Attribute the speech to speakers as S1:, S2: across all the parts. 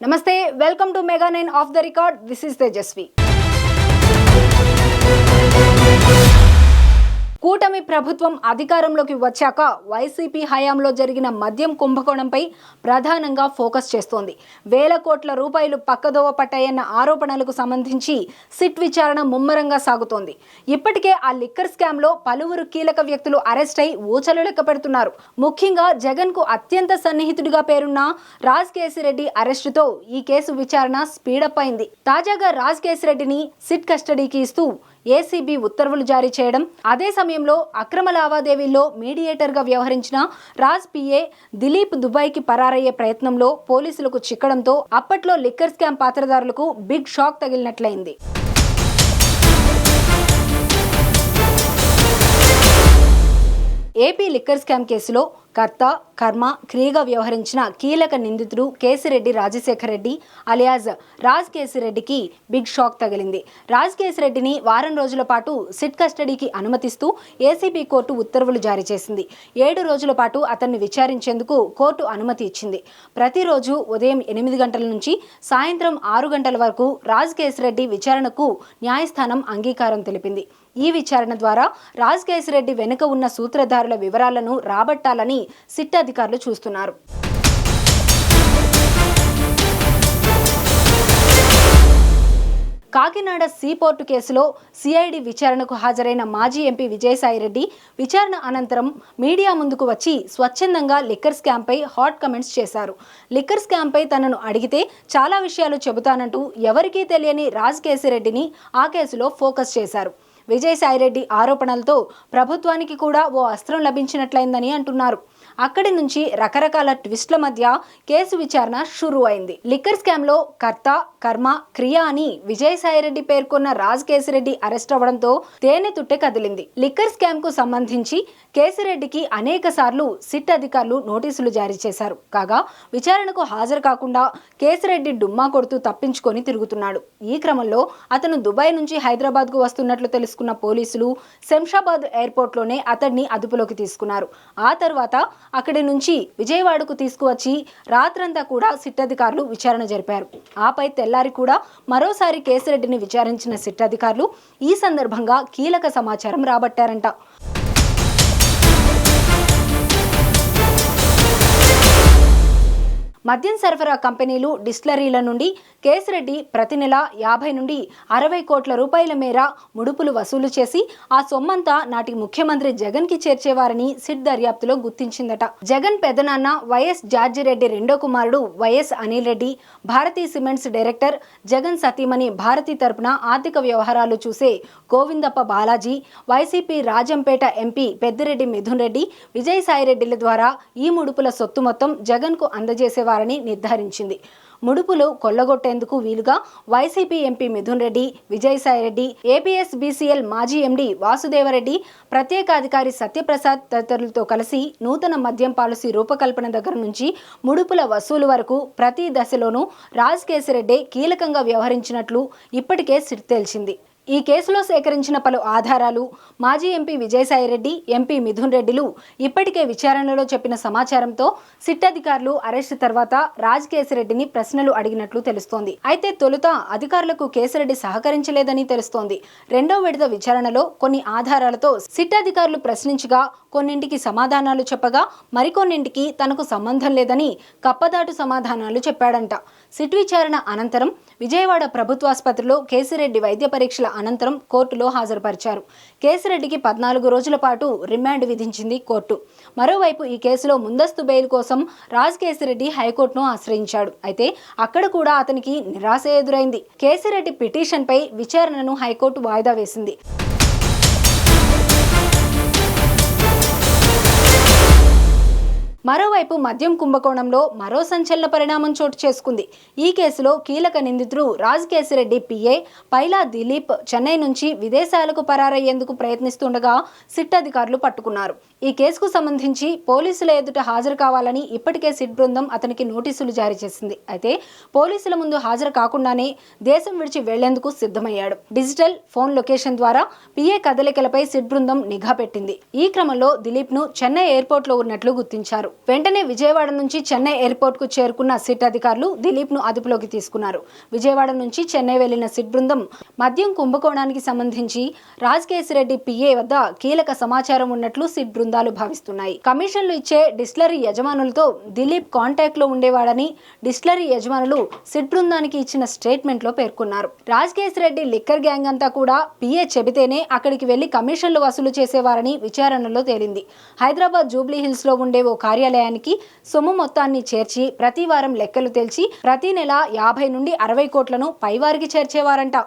S1: నమస్తే, welcome to Mega 9 of the record. This is Tejaswi. కూటమి ప్రభుత్వం అధికారంలోకి వచ్చాక వైసీపీ హయాంలో జరిగిన మద్యం కుంభకోణంపై ప్రధానంగా ఫోకస్ చేస్తోంది. వేల కోట్ల రూపాయలు పక్కదోవ పట్టాయన్న ఆరోపణలకు సంబంధించి సిట్ విచారణ ముమ్మరంగా సాగుతోంది. ఇప్పటికే ఆ లిక్కర్ స్కామ్లో పలువురు కీలక వ్యక్తులు అరెస్ట్ అయి ఊచలు లెక్క పెడుతున్నారు. ముఖ్యంగా జగన్ కు అత్యంత సన్నిహితుడిగా పేరున్న రాజ్ కేసిరెడ్డి అరెస్టుతో ఈ కేసు విచారణ స్పీడప్ అయింది. తాజాగా రాజ్ కేసిరెడ్డిని సిట్ కస్టడీకి ఇస్తూ ఏసీబీ ఉత్తర్వులు జారీ చేయడం, అదే సమయంలో అక్రమ లావాదేవీల్లో మీడియేటర్గా వ్యవహరించిన రాజ్ పిఏ దిలీప్ దుబాయ్కి పరారయ్యే ప్రయత్నంలో పోలీసులకు చిక్కడంతో అప్పట్లో లిక్కర్ స్కామ్ పాత్రదారులకు బిగ్ షాక్ తగిలినట్లయింది. ఏపీ లిక్కర్ స్కామ్ కేసులో కర్త, కర్మ, క్రియగా వ్యవహరించిన కీలక నిందితుడు కేసిరెడ్డి రాజశేఖర్ రెడ్డి అలియాజ్ రాజ్ కేసిరెడ్డికి బిగ్ షాక్ తగిలింది. రాజ్ కేసిరెడ్డిని వారం రోజుల పాటు సిట్ కస్టడీకి అనుమతిస్తూ ఏసీబీ కోర్టు ఉత్తర్వులు జారీ చేసింది. 7 రోజుల పాటు అతన్ని విచారించేందుకు కోర్టు అనుమతి ఇచ్చింది. ప్రతిరోజు ఉదయం 8 గంటల నుంచి సాయంత్రం 6 గంటల వరకు రాజ్ కేసిరెడ్డి విచారణకు న్యాయస్థానం అంగీకారం తెలిపింది. ఈ విచారణ ద్వారా రాజ్ కేసిరెడ్డి వెనుక ఉన్న సూత్రధారుల వివరాలను రాబట్టాలని సిట్ అధికారులు చూస్తున్నారు. కాకినాడ సీపోర్టు కేసులో సిఐడి విచారణకు హాజరైన మాజీ ఎంపీ విజయసాయిరెడ్డి విచారణ అనంతరం మీడియా ముందుకు వచ్చి స్వచ్ఛందంగా లిక్కర్ స్కామ్పై హాట్ కమెంట్స్ చేశారు. లిక్కర్ స్కామ్పై తనను అడిగితే చాలా విషయాలు చెబుతానంటూ ఎవరికీ తెలియని రాజ్ కేసిరెడ్డిని ఆ కేసులో ఫోకస్ చేశారు. విజయసాయిరెడ్డి ఆరోపణలతో ప్రభుత్వానికి కూడా ఓ అస్త్రం లభించినట్లయిందని అంటున్నారు. అక్కడి నుంచి రకరకాల ట్విస్ట్ల మధ్య కేసు విచారణ షురూ అయింది. లిక్కర్ స్కామ్లో కర్త, కర్మ, క్రియ అని విజయసాయిరెడ్డి పేర్కొన్న రాజ్ కేసిరెడ్డి అరెస్ట్ అవ్వడంతో తేనె తుట్టె కదిలింది. లిక్కర్ స్కామ్ కు సంబంధించి కేసిరెడ్డికి అనేక సార్లు సిట్ అధికారులు నోటీసులు జారీ చేశారు. కాగా విచారణకు హాజరు కాకుండా కేసిరెడ్డి డుమ్మా కొడుతూ తప్పించుకొని తిరుగుతున్నాడు. ఈ క్రమంలో అతను దుబాయ్ నుంచి హైదరాబాద్ కు వస్తున్నట్లు తెలుసుకున్న పోలీసులు శంషాబాద్ ఎయిర్పోర్ట్ లోనే అతన్ని అదుపులోకి తీసుకున్నారు. ఆ తర్వాత అక్కడి నుంచి విజయవాడకు తీసుకువచ్చి రాత్రంతా కూడా సిట్ అధికారులు విచారణ జరిపారు. ఆపై తెల్లారి కూడా మరోసారి కేసిరెడ్డిని విచారించిన సిట్ అధికారులు ఈ సందర్భంగా కీలక సమాచారం రాబట్టారంట. మద్యం సరఫరా కంపెనీలు, డిస్టిలరీల నుండి కేసిరెడ్డి ప్రతి నెల 50 నుండి 60 కోట్ల రూపాయల మేర ముడుపులు వసూలు చేసి ఆ సొమ్మంతా నాటి ముఖ్యమంత్రి జగన్ కి చేర్చేవారని సిట్ దర్యాప్తులో గుర్తించిందట. జగన్ పెదనాన్న వైఎస్ జార్జిరెడ్డి రెండో కుమారుడు YS Anil Reddy, Bharathi cements director Jagan సతీమణి భారతీ తరపున ఆర్థిక వ్యవహారాలు చూసే గోవిందప్ప బాలాజీ, వైసీపీ రాజంపేట ఎంపీ పెద్దిరెడ్డి మిథున్ రెడ్డి, విజయసాయిరెడ్డిల ద్వారా ఈ ముడుపుల సొత్తు మొత్తం జగన్ కు అందజేసేవారని నిర్ధారించింది. ముడుపులు కొల్లగొట్టేందుకు వీలుగా YCP MP Mithun Reddy, Vijayasai Reddy, APSBCL మాజీ ఎండీ వాసుదేవరెడ్డి, ప్రత్యేకాధికారి సత్యప్రసాద్ తదితరులతో కలిసి నూతన మద్యం పాలసీ రూపకల్పన దగ్గర నుంచి ముడుపుల వసూలు వరకు ప్రతి దశలోనూ రాజ్ కేసిరెడ్డి కీలకంగా వ్యవహరించినట్లు ఇప్పటికే సిట్ తేల్చింది. ఈ కేసులో సేకరించిన పలు ఆధారాలు మాజీ ఎంపీ విజయసాయిరెడ్డి, ఎంపీ మిథున్ రెడ్డిలు ఇప్పటికే విచారణలో చెప్పిన సమాచారంతో సిట్ అధికారులు అరెస్టు తర్వాత రాజ్ కేసిరెడ్డిని ప్రశ్నలు అడిగినట్లు తెలుస్తోంది. అయితే తొలుత అధికారులకు కేసిరెడ్డి సహకరించలేదని తెలుస్తోంది. రెండో విడత విచారణలో కొన్ని ఆధారాలతో సిట్ అధికారులు ప్రశ్నించగా కొన్నింటికి సమాధానాలు చెప్పగా మరికొన్నింటికి తనకు సంబంధం లేదని కప్పదాటు సమాధానాలు చెప్పాడంట. సిట్ విచారణ అనంతరం విజయవాడ ప్రభుత్వాసుపత్రిలో కేసిరెడ్డి వైద్య పరీక్షల అనంతరం కోర్టులో హాజరుపరిచారు. కేసిరెడ్డికి 14 రోజుల పాటు రిమాండ్ విధించింది కోర్టు. మరోవైపు ఈ కేసులో ముందస్తు బెయిల్ కోసం రాజ్ కేసిరెడ్డి హైకోర్టును ఆశ్రయించాడు. అయితే అక్కడ కూడా అతనికి నిరాశ ఎదురైంది. కేసిరెడ్డి పిటిషన్పై విచారణను హైకోర్టు వాయిదా వేసింది. మరోవైపు మద్యం కుంభకోణంలో మరో సంచలన పరిణామం చోటు చేసుకుంది. ఈ కేసులో కీలక నిందితుడు రాజ్ కేసిరెడ్డి పిఏ పైలా దిలీప్ చెన్నై నుంచి విదేశాలకు పరారయ్యేందుకు ప్రయత్నిస్తుండగా సిట్ అధికారులు పట్టుకున్నారు. ఈ కేసుకు సంబంధించి పోలీసుల ఎదుట హాజరు కావాలని ఇప్పటికే సిట్ బృందం అతనికి నోటీసులు జారీ చేసింది. అయితే పోలీసుల ముందు హాజరు కాకుండానే దేశం విడిచి వెళ్లేందుకు సిద్ధమయ్యాడు. డిజిటల్ ఫోన్ లొకేషన్ ద్వారా పిఏ కదలికలపై సిట్ బృందం నిఘా పెట్టింది. ఈ క్రమంలో దిలీప్ ను చెన్నై ఎయిర్పోర్ట్ లో ఉన్నట్లు గుర్తించారు. వెంటనే విజయవాడ నుంచి చెన్నై ఎయిర్పోర్ట్కు చేరుకున్న సిట్ అధికారులు దిలీప్ను అదుపులోకి తీసుకున్నారు. విజయవాడ నుంచి చెన్నై వెళ్లిన సిట్ బృందం మద్యం కుంభకోణానికి సంబంధించి రాజకేశిరెడ్డి పిఏ వద్ద కీలక సమాచారం ఉన్నట్లు సిట్ బృందాలు భావిస్తున్నాయి. కమిషన్లు ఇచ్చే డిస్టిలరీ యజమానులతో దిలీప్ కాంటాక్ట్ లో ఉండేవాడని డిస్టిలరీ యజమానులు సిట్ బృందానికి ఇచ్చిన స్టేట్మెంట్ లో పేర్కొన్నారు. రాజకేశిరెడ్డి లిక్కర్ గ్యాంగ్ అంతా కూడా పిఏ చెబితేనే అక్కడికి వెళ్లి కమిషన్లు వసూలు చేసేవారని విచారణలో తేలింది. హైదరాబాద్ జూబ్లీ హిల్స్ లో ఉండే ఓ కార్యాలయానికి సొమ్ము మొత్తాన్ని చేర్చి ప్రతి వారం లెక్కలు తేల్చి ప్రతి నెల 50 నుండి 60 కోట్లను పైవారికి చేర్చేవారంట.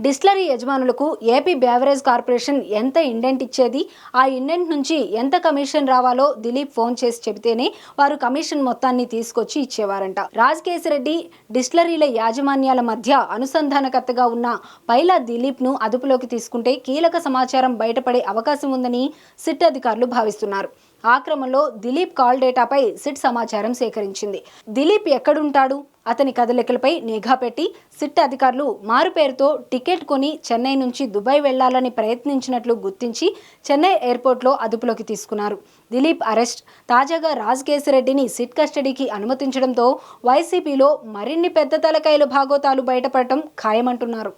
S1: డిస్టిలరీ యజమానులకు ఏపీ బేవరేజ్ కార్పొరేషన్ ఎంత ఇండెంట్ ఇచ్చేది, ఆ ఇండెంట్ నుంచి ఎంత కమిషన్ రావాలో దిలీప్ ఫోన్ చేసి చెబితేనే వారు కమిషన్ మొత్తాన్ని తీసుకొచ్చి ఇచ్చేవారంట. రాజకేశిరెడ్డి డిస్టిలరీల యాజమాన్యాల మధ్య అనుసంధానకర్తగా ఉన్న పైలా దిలీప్ ను అదుపులోకి తీసుకుంటే కీలక సమాచారం బయటపడే అవకాశం ఉందని సిట్ అధికారులు భావిస్తున్నారు. ఆ క్రమంలో దిలీప్ కాల్ డేటాపై సిట్ సమాచారం సేకరించింది. దిలీప్ ఎక్కడుంటాడు, అతని కదలికలపై నిఘా పెట్టి సిట్ అధికారులు మారు పేరుతో టికెట్ కొని చెన్నై నుంచి దుబాయ్ వెళ్లాలని ప్రయత్నించినట్లు గుర్తించి చెన్నై ఎయిర్పోర్ట్లో అదుపులోకి తీసుకున్నారు. దిలీప్ అరెస్ట్ తాజాగా రాజకేశిరెడ్డిని సిట్ కస్టడీకి అనుమతించడంతో వైసీపీలో మరిన్ని పెద్ద తలకాయల భాగోతాలు బయటపడటం ఖాయమంటున్నారు.